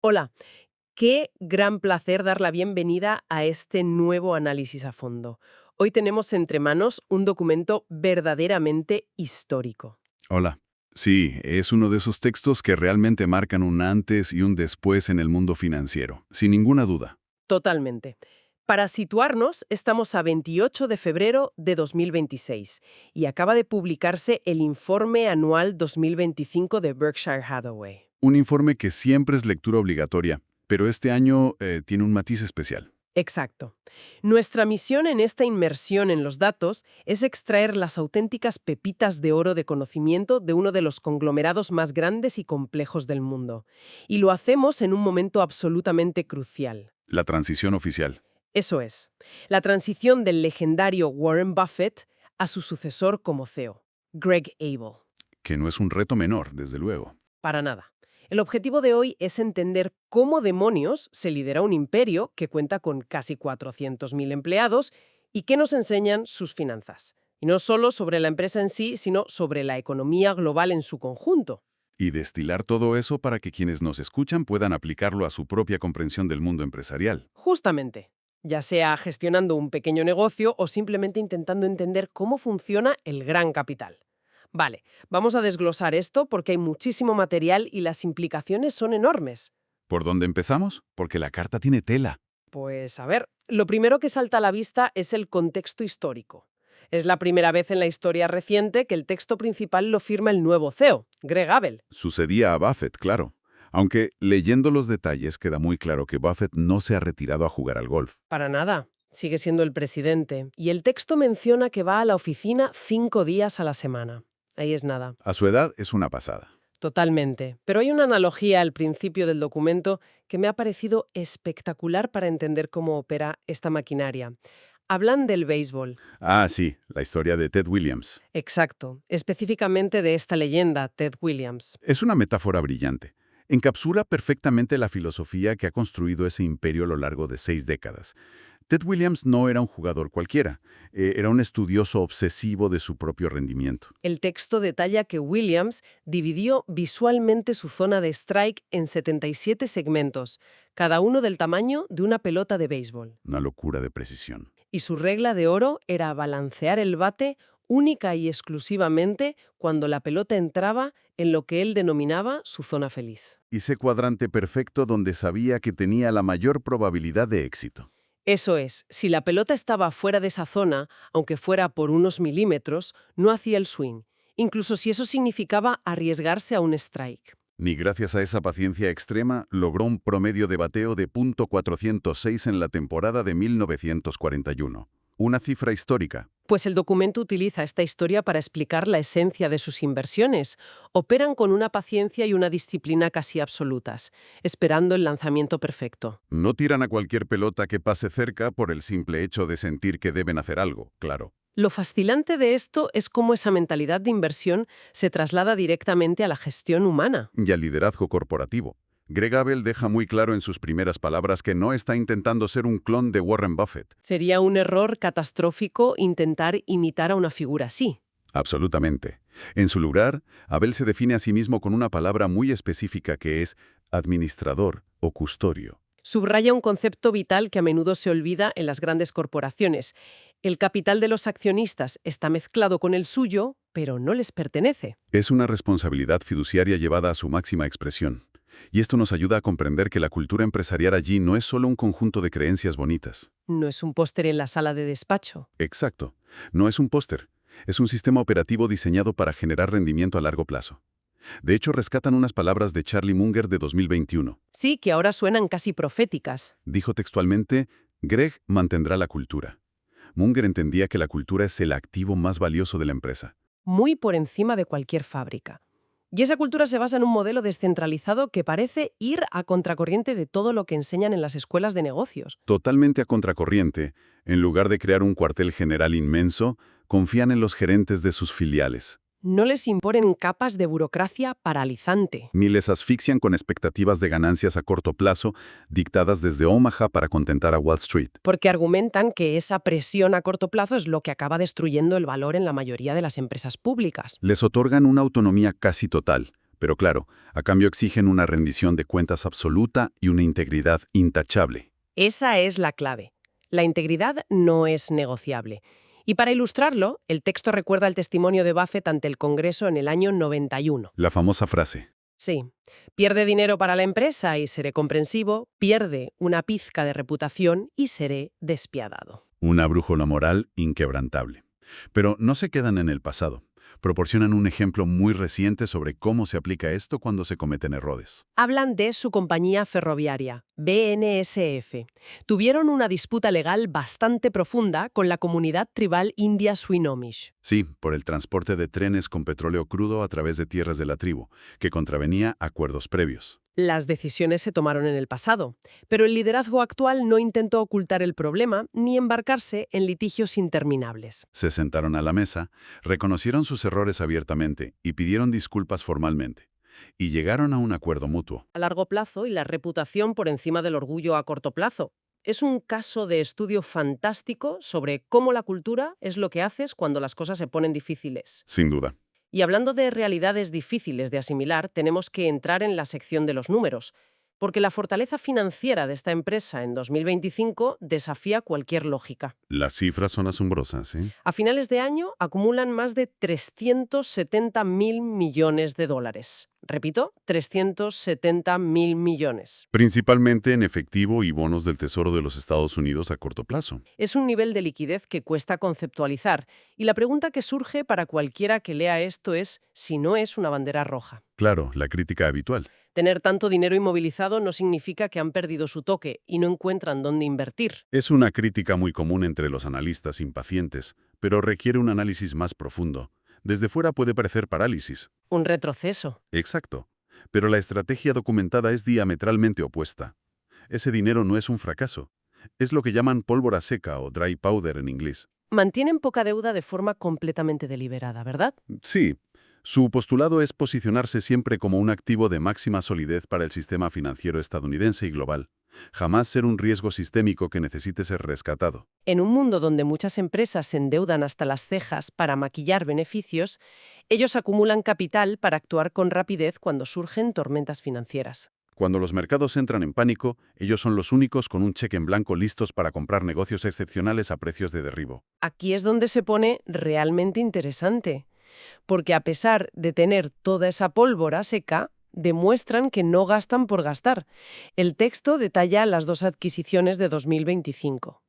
Hola, qué gran placer dar la bienvenida a este nuevo análisis a fondo. Hoy tenemos entre manos un documento verdaderamente histórico. Hola. Sí, es uno de esos textos que realmente marcan un antes y un después en el mundo financiero, sin ninguna duda. Totalmente. Para situarnos, estamos a 28 de febrero de 2026 y acaba de publicarse el Informe Anual 2025 de Berkshire Hathaway. Un informe que siempre es lectura obligatoria, pero este año tiene un matiz especial. Exacto. Nuestra misión en esta inmersión en los datos es extraer las auténticas pepitas de oro de conocimiento de uno de los conglomerados más grandes y complejos del mundo. Y lo hacemos en un momento absolutamente crucial. La transición oficial, Eso es, la transición del legendario Warren Buffett a su sucesor como CEO, Greg Abel. que no es un reto menor, desde luego. Para nada. El objetivo de hoy es entender cómo demonios se lidera un imperio que cuenta con casi 400.000 empleados y qué nos enseñan sus finanzas. Y no solo sobre la empresa en sí, sino sobre la economía global en su conjunto. Y destilar todo eso para que quienes nos escuchan puedan aplicarlo a su propia comprensión del mundo empresarial. Justamente, ya sea gestionando un pequeño negocio o simplemente intentando entender cómo funciona el gran capital. Vale, vamos a desglosar esto porque hay muchísimo material y las implicaciones son enormes. ¿Por dónde empezamos? Porque la carta tiene tela. Pues a ver, lo primero que salta a la vista es el contexto histórico. Es la primera vez en la historia reciente que el texto principal lo firma el nuevo CEO, Greg Abel. Sucedía a Buffett, claro. Aunque leyendo los detalles queda muy claro que Buffett no se ha retirado a jugar al golf. Para nada, sigue siendo el presidente. Y el texto menciona que va a la oficina 5 días a la semana. Ahí es nada. A su edad es una pasada. Totalmente. Pero hay una analogía al principio del documento que me ha parecido espectacular para entender cómo opera esta maquinaria. Hablan del béisbol. Ah, sí, la historia de Ted Williams. Exacto, específicamente de esta leyenda, Ted Williams. Es una metáfora brillante. Encapsula perfectamente la filosofía que ha construido ese imperio a lo largo de 6 décadas. Ted Williams no era un jugador cualquiera, era un estudioso obsesivo de su propio rendimiento. El texto detalla que Williams dividió visualmente su zona de strike en 77 segmentos, cada uno del tamaño de una pelota de béisbol. Una locura de precisión. Y su regla de oro era balancear el bate única y exclusivamente cuando la pelota entraba en lo que él denominaba su zona feliz. Ese cuadrante perfecto donde sabía que tenía la mayor probabilidad de éxito. Eso es, si la pelota estaba fuera de esa zona, aunque fuera por unos milímetros, no hacía el swing, incluso si eso significaba arriesgarse a un strike. Ni gracias a esa paciencia extrema logró un promedio de bateo de .406 en la temporada de 1941. Una cifra histórica. Pues el documento utiliza esta historia para explicar la esencia de sus inversiones. Operan con una paciencia y una disciplina casi absolutas, esperando el lanzamiento perfecto. No tiran a cualquier pelota que pase cerca por el simple hecho de sentir que deben hacer algo, claro. Lo fascinante de esto es cómo esa mentalidad de inversión se traslada directamente a la gestión humana. Y al liderazgo corporativo. Greg Abel deja muy claro en sus primeras palabras que no está intentando ser un clon de Warren Buffett. Sería un error catastrófico intentar imitar a una figura así. Absolutamente. En su lugar, Abel se define a sí mismo con una palabra muy específica que es administrador o custodio. Subraya un concepto vital que a menudo se olvida en las grandes corporaciones. El capital de los accionistas está mezclado con el suyo, pero no les pertenece. Es una responsabilidad fiduciaria llevada a su máxima expresión. Y esto nos ayuda a comprender que la cultura empresarial allí no es solo un conjunto de creencias bonitas. No es un póster en la sala de despacho. Exacto. No es un póster. Es un sistema operativo diseñado para generar rendimiento a largo plazo. De hecho, rescatan unas palabras de Charlie Munger de 2021. Sí, que ahora suenan casi proféticas. Dijo textualmente, Greg mantendrá la cultura. Munger entendía que la cultura es el activo más valioso de la empresa. Muy por encima de cualquier fábrica. Y esa cultura se basa en un modelo descentralizado que parece ir a contracorriente de todo lo que enseñan en las escuelas de negocios. Totalmente a contracorriente, en lugar de crear un cuartel general inmenso, confían en los gerentes de sus filiales. No les imponen capas de burocracia paralizante. Ni les asfixian con expectativas de ganancias a corto plazo dictadas desde Omaha para contentar a Wall Street. Porque argumentan que esa presión a corto plazo es lo que acaba destruyendo el valor en la mayoría de las empresas públicas. Les otorgan una autonomía casi total, Pero claro, a cambio exigen una rendición de cuentas absoluta y una integridad intachable. Esa es la clave. La integridad no es negociable. Y para ilustrarlo, el texto recuerda el testimonio de Buffett ante el Congreso en el año 91. La famosa frase. Sí, pierde dinero para la empresa y seré comprensivo, pierde una pizca de reputación y seré despiadado. Una brújula moral inquebrantable. Pero no se quedan en el pasado. Proporcionan un ejemplo muy reciente sobre cómo se aplica esto cuando se cometen errores. Hablan de su compañía ferroviaria, BNSF. Tuvieron una disputa legal bastante profunda con la comunidad tribal india Swinomish. Sí, por el transporte de trenes con petróleo crudo a través de tierras de la tribu, que contravenía acuerdos previos. Las decisiones se tomaron en el pasado, pero el liderazgo actual no intentó ocultar el problema ni embarcarse en litigios interminables. Se sentaron a la mesa, reconocieron sus errores abiertamente y pidieron disculpas formalmente. Y llegaron a un acuerdo mutuo. A largo plazo y la reputación por encima del orgullo a corto plazo. Es un caso de estudio fantástico sobre cómo la cultura es lo que haces cuando las cosas se ponen difíciles. Sin duda. Y hablando de realidades difíciles de asimilar, tenemos que entrar en la sección de los números, porque la fortaleza financiera de esta empresa en 2025 desafía cualquier lógica. Las cifras son asombrosas, ¿eh? A finales de año acumulan más de 370.000 millones de dólares. Repito, 370.000 millones. Principalmente en efectivo y bonos del Tesoro de los Estados Unidos a corto plazo. Es un nivel de liquidez que cuesta conceptualizar, y la pregunta que surge para cualquiera que lea esto es si no es una bandera roja. Claro, la crítica habitual. Tener tanto dinero inmovilizado no significa que han perdido su toque y no encuentran dónde invertir. Es una crítica muy común entre los analistas impacientes, pero requiere un análisis más profundo. Desde fuera puede parecer parálisis. Un retroceso. Exacto. Pero la estrategia documentada es diametralmente opuesta. Ese dinero no es un fracaso. Es lo que llaman pólvora seca o dry powder en inglés. Mantienen poca deuda de forma completamente deliberada, ¿verdad? Sí. Su postulado es posicionarse siempre como un activo de máxima solidez para el sistema financiero estadounidense y global. Jamás ser un riesgo sistémico que necesite ser rescatado. En un mundo donde muchas empresas se endeudan hasta las cejas para maquillar beneficios, ellos acumulan capital para actuar con rapidez cuando surgen tormentas financieras. Cuando los mercados entran en pánico, ellos son los únicos con un cheque en blanco listos para comprar negocios excepcionales a precios de derribo. Aquí es donde se pone realmente interesante, porque a pesar de tener toda esa pólvora seca, demuestran que no gastan por gastar. El texto detalla las dos adquisiciones de 2025.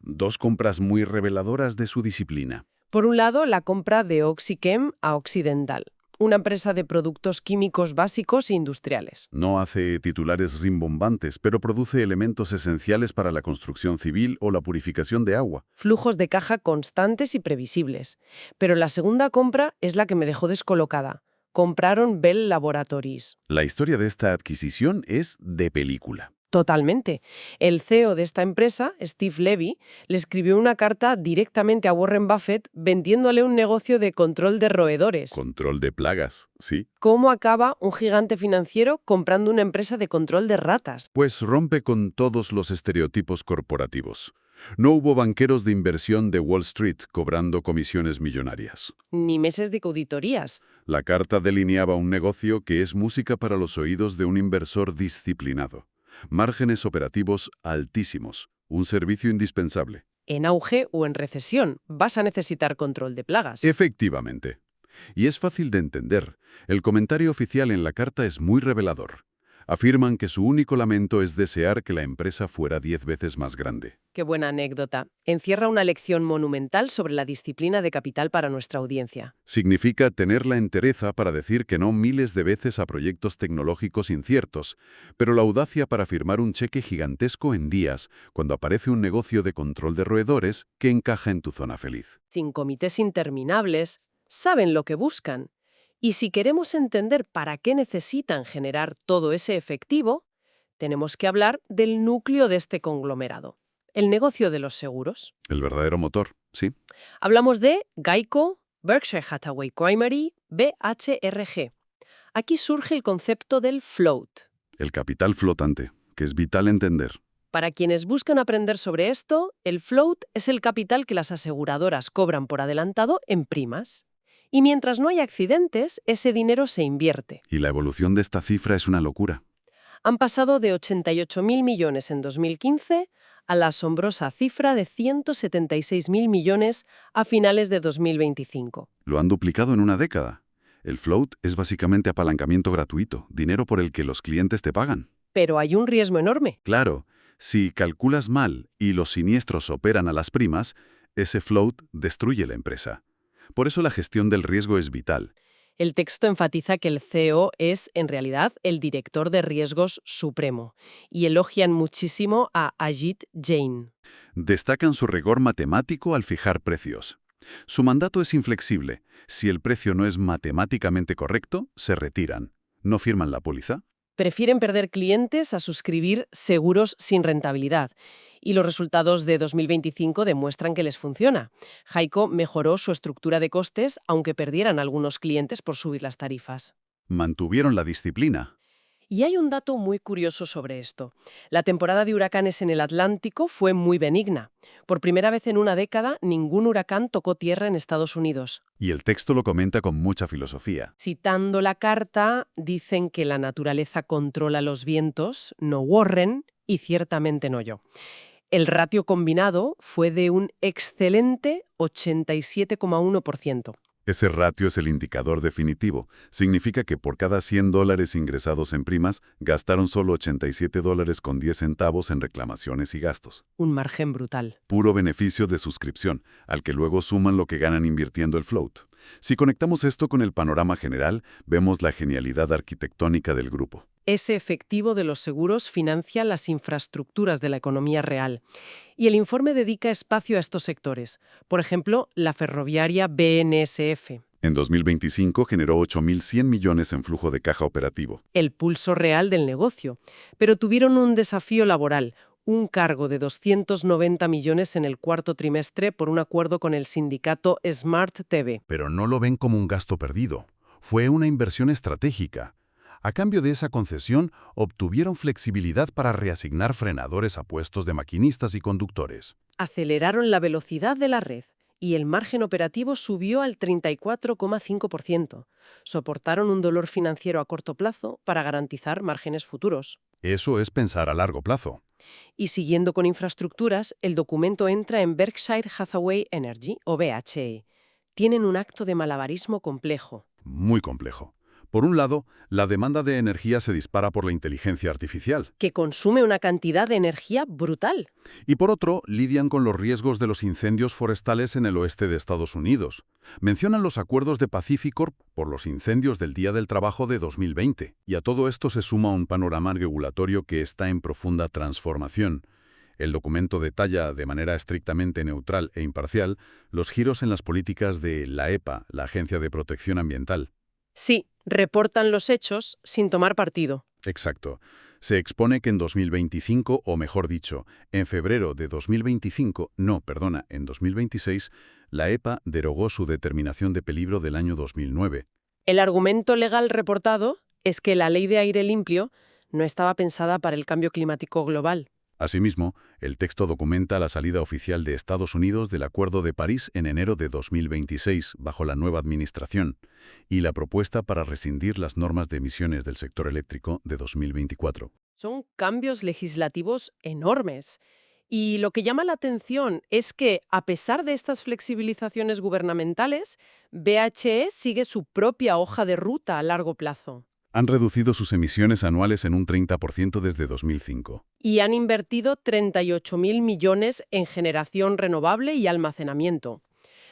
Dos compras muy reveladoras de su disciplina. Por un lado, la compra de OxyChem a Occidental, una empresa de productos químicos básicos e industriales. No hace titulares rimbombantes, pero produce elementos esenciales para la construcción civil o la purificación de agua. Flujos de caja constantes y previsibles. Pero la segunda compra es la que me dejó descolocada. Compraron Bell Laboratories. La historia de esta adquisición es de película. Totalmente. El CEO de esta empresa, Steve Levy, le escribió una carta directamente a Warren Buffett vendiéndole un negocio de control de roedores. Control de plagas, sí. ¿Cómo acaba un gigante financiero comprando una empresa de control de ratas? Pues rompe con todos los estereotipos corporativos. No hubo banqueros de inversión de Wall Street cobrando comisiones millonarias. Ni meses de auditorías. La carta delineaba un negocio que es música para los oídos de un inversor disciplinado. Márgenes operativos altísimos, un servicio indispensable. En auge o en recesión, vas a necesitar control de plagas. Efectivamente. Y es fácil de entender. El comentario oficial en la carta es muy revelador. Afirman que su único lamento es desear que la empresa fuera 10 veces más grande. Qué buena anécdota. Encierra una lección monumental sobre la disciplina de capital para nuestra audiencia. Significa tener la entereza para decir que no miles de veces a proyectos tecnológicos inciertos, pero la audacia para firmar un cheque gigantesco en días cuando aparece un negocio de control de roedores que encaja en tu zona feliz. Sin comités interminables, saben lo que buscan. Y si queremos entender para qué necesitan generar todo ese efectivo, tenemos que hablar del núcleo de este conglomerado, el negocio de los seguros. El verdadero motor, sí. Hablamos de Geico, Berkshire Hathaway Primary, BHRG. Aquí surge el concepto del float. El capital flotante, que es vital entender. Para quienes buscan aprender sobre esto, el float es el capital que las aseguradoras cobran por adelantado en primas. Y mientras no hay accidentes, ese dinero se invierte. Y la evolución de esta cifra es una locura. Han pasado de 88.000 millones en 2015 a la asombrosa cifra de 176.000 millones a finales de 2025. Lo han duplicado en una década. El float es básicamente apalancamiento gratuito, dinero por el que los clientes te pagan. Pero hay un riesgo enorme. Claro, si calculas mal y los siniestros operan a las primas, ese float destruye la empresa. Por eso la gestión del riesgo es vital. El texto enfatiza que el CEO es, en realidad, el director de riesgos supremo, y elogian muchísimo a Ajit Jain. Destacan su rigor matemático al fijar precios. Su mandato es inflexible. Si el precio no es matemáticamente correcto, se retiran. ¿No firman la póliza? Prefieren perder clientes a suscribir seguros sin rentabilidad. Y los resultados de 2025 demuestran que les funciona. Geico mejoró su estructura de costes, aunque perdieran algunos clientes por subir las tarifas. Mantuvieron la disciplina. Y hay un dato muy curioso sobre esto. La temporada de huracanes en el Atlántico fue muy benigna. Por primera vez en una década, ningún huracán tocó tierra en Estados Unidos. Y el texto lo comenta con mucha filosofía. Citando la carta, dicen que la naturaleza controla los vientos, no Warren, y ciertamente no yo. El ratio combinado fue de un excelente 87,1%. Ese ratio es el indicador definitivo. Significa que por cada $100 ingresados en primas, gastaron solo $87.10 en reclamaciones y gastos. Un margen brutal. Puro beneficio de suscripción, al que luego suman lo que ganan invirtiendo el float. Si conectamos esto con el panorama general, vemos la genialidad arquitectónica del grupo. Ese efectivo de los seguros financia las infraestructuras de la economía real. Y el informe dedica espacio a estos sectores. Por ejemplo, la ferroviaria BNSF. En 2025 generó 8.100 millones en flujo de caja operativo. El pulso real del negocio. Pero tuvieron un desafío laboral, un cargo de 290 millones en el cuarto trimestre por un acuerdo con el sindicato Smart TV. Pero no lo ven como un gasto perdido. Fue una inversión estratégica. A cambio de esa concesión, obtuvieron flexibilidad para reasignar frenadores a puestos de maquinistas y conductores. Aceleraron la velocidad de la red y el margen operativo subió al 34,5%. Soportaron un dolor financiero a corto plazo para garantizar márgenes futuros. Eso es pensar a largo plazo. Y siguiendo con infraestructuras, el documento entra en Berkshire Hathaway Energy, o BHE. Tienen un acto de malabarismo complejo. Muy complejo. Por un lado, la demanda de energía se dispara por la inteligencia artificial. Que consume una cantidad de energía brutal. Y por otro, lidian con los riesgos de los incendios forestales en el oeste de Estados Unidos. Mencionan los acuerdos de Pacificorp por los incendios del Día del Trabajo de 2020. Y a todo esto se suma un panorama regulatorio que está en profunda transformación. El documento detalla, de manera estrictamente neutral e imparcial, los giros en las políticas de la EPA, la Agencia de Protección Ambiental. Sí, reportan los hechos sin tomar partido. Exacto. Se expone que en 2025, o mejor dicho, en febrero de 2025, en 2026, la EPA derogó su determinación de peligro del año 2009. El argumento legal reportado es que la ley de aire limpio no estaba pensada para el cambio climático global. Asimismo, el texto documenta la salida oficial de Estados Unidos del Acuerdo de París en enero de 2026, bajo la nueva administración, y la propuesta para rescindir las normas de emisiones del sector eléctrico de 2024. Son cambios legislativos enormes. Y lo que llama la atención es que, a pesar de estas flexibilizaciones gubernamentales, BHE sigue su propia hoja de ruta a largo plazo. Han reducido sus emisiones anuales en un 30% desde 2005. Y han invertido 38.000 millones en generación renovable y almacenamiento,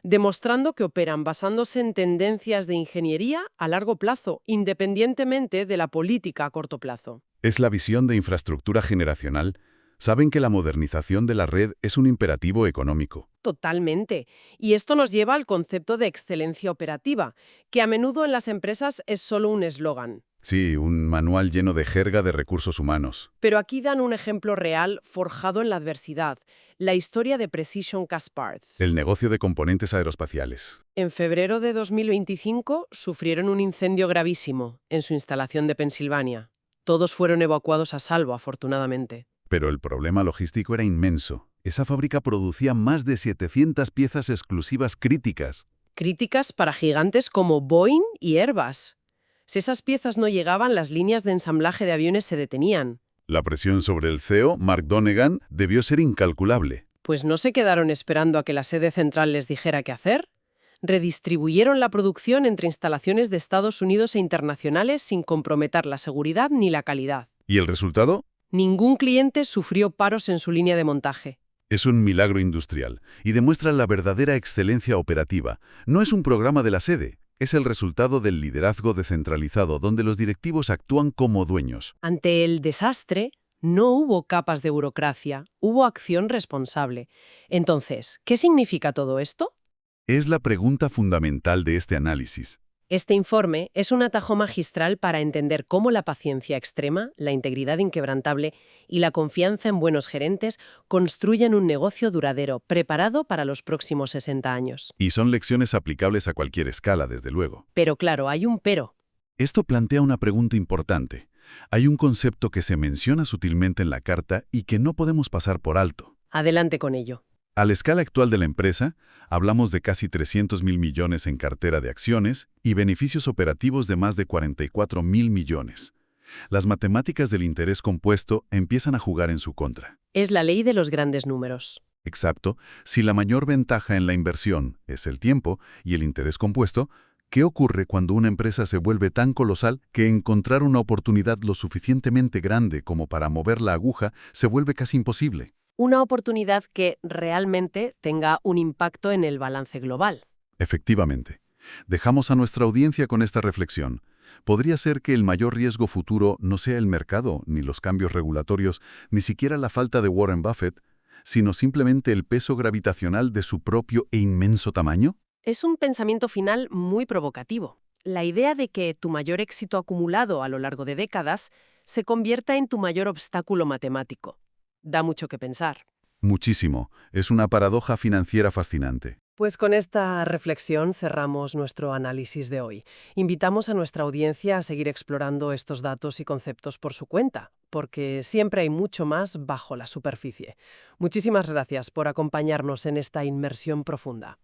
demostrando que operan basándose en tendencias de ingeniería a largo plazo, independientemente de la política a corto plazo. Es la visión de infraestructura generacional. Saben que la modernización de la red es un imperativo económico. Totalmente. Y esto nos lleva al concepto de excelencia operativa, que a menudo en las empresas es solo un eslogan. Sí, un manual lleno de jerga de recursos humanos. Pero aquí dan un ejemplo real forjado en la adversidad, la historia de Precision Castparts. El negocio de componentes aeroespaciales. En febrero de 2025 sufrieron un incendio gravísimo en su instalación de Pensilvania. Todos fueron evacuados a salvo, afortunadamente. Pero el problema logístico era inmenso. Esa fábrica producía más de 700 piezas exclusivas críticas. Críticas para gigantes como Boeing y Airbus. Si esas piezas no llegaban, las líneas de ensamblaje de aviones se detenían. La presión sobre el CEO, Mark Donegan, debió ser incalculable. Pues no se quedaron esperando a que la sede central les dijera qué hacer. Redistribuyeron la producción entre instalaciones de Estados Unidos e internacionales sin comprometer la seguridad ni la calidad. ¿Y el resultado? Ningún cliente sufrió paros en su línea de montaje. Es un milagro industrial y demuestra la verdadera excelencia operativa. No es un programa de la sede, es el resultado del liderazgo descentralizado donde los directivos actúan como dueños. Ante el desastre, no hubo capas de burocracia, hubo acción responsable. Entonces, ¿qué significa todo esto? Es la pregunta fundamental de este análisis. Este informe es un atajo magistral para entender cómo la paciencia extrema, la integridad inquebrantable y la confianza en buenos gerentes construyen un negocio duradero, preparado para los próximos 60 años. Y son lecciones aplicables a cualquier escala, desde luego. Pero claro, hay un pero. Esto plantea una pregunta importante. Hay un concepto que se menciona sutilmente en la carta y que no podemos pasar por alto. Adelante con ello. A la escala actual de la empresa, hablamos de casi 300.000 millones en cartera de acciones y beneficios operativos de más de 44.000 millones. Las matemáticas del interés compuesto empiezan a jugar en su contra. Es la ley de los grandes números. Exacto, si la mayor ventaja en la inversión es el tiempo y el interés compuesto, ¿qué ocurre cuando una empresa se vuelve tan colosal que encontrar una oportunidad lo suficientemente grande como para mover la aguja se vuelve casi imposible? Una oportunidad que realmente tenga un impacto en el balance global. Efectivamente. Dejamos a nuestra audiencia con esta reflexión. Podría ser que el mayor riesgo futuro no sea el mercado, ni los cambios regulatorios, ni siquiera la falta de Warren Buffett, sino simplemente el peso gravitacional de su propio e inmenso tamaño. Es un pensamiento final muy provocativo. La idea de que tu mayor éxito acumulado a lo largo de décadas se convierta en tu mayor obstáculo matemático. Da mucho que pensar. Muchísimo. Es una paradoja financiera fascinante. Pues con esta reflexión cerramos nuestro análisis de hoy. Invitamos a nuestra audiencia a seguir explorando estos datos y conceptos por su cuenta, porque siempre hay mucho más bajo la superficie. Muchísimas gracias por acompañarnos en esta inmersión profunda.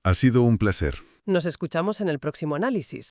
Ha sido un placer. Nos escuchamos en el próximo análisis.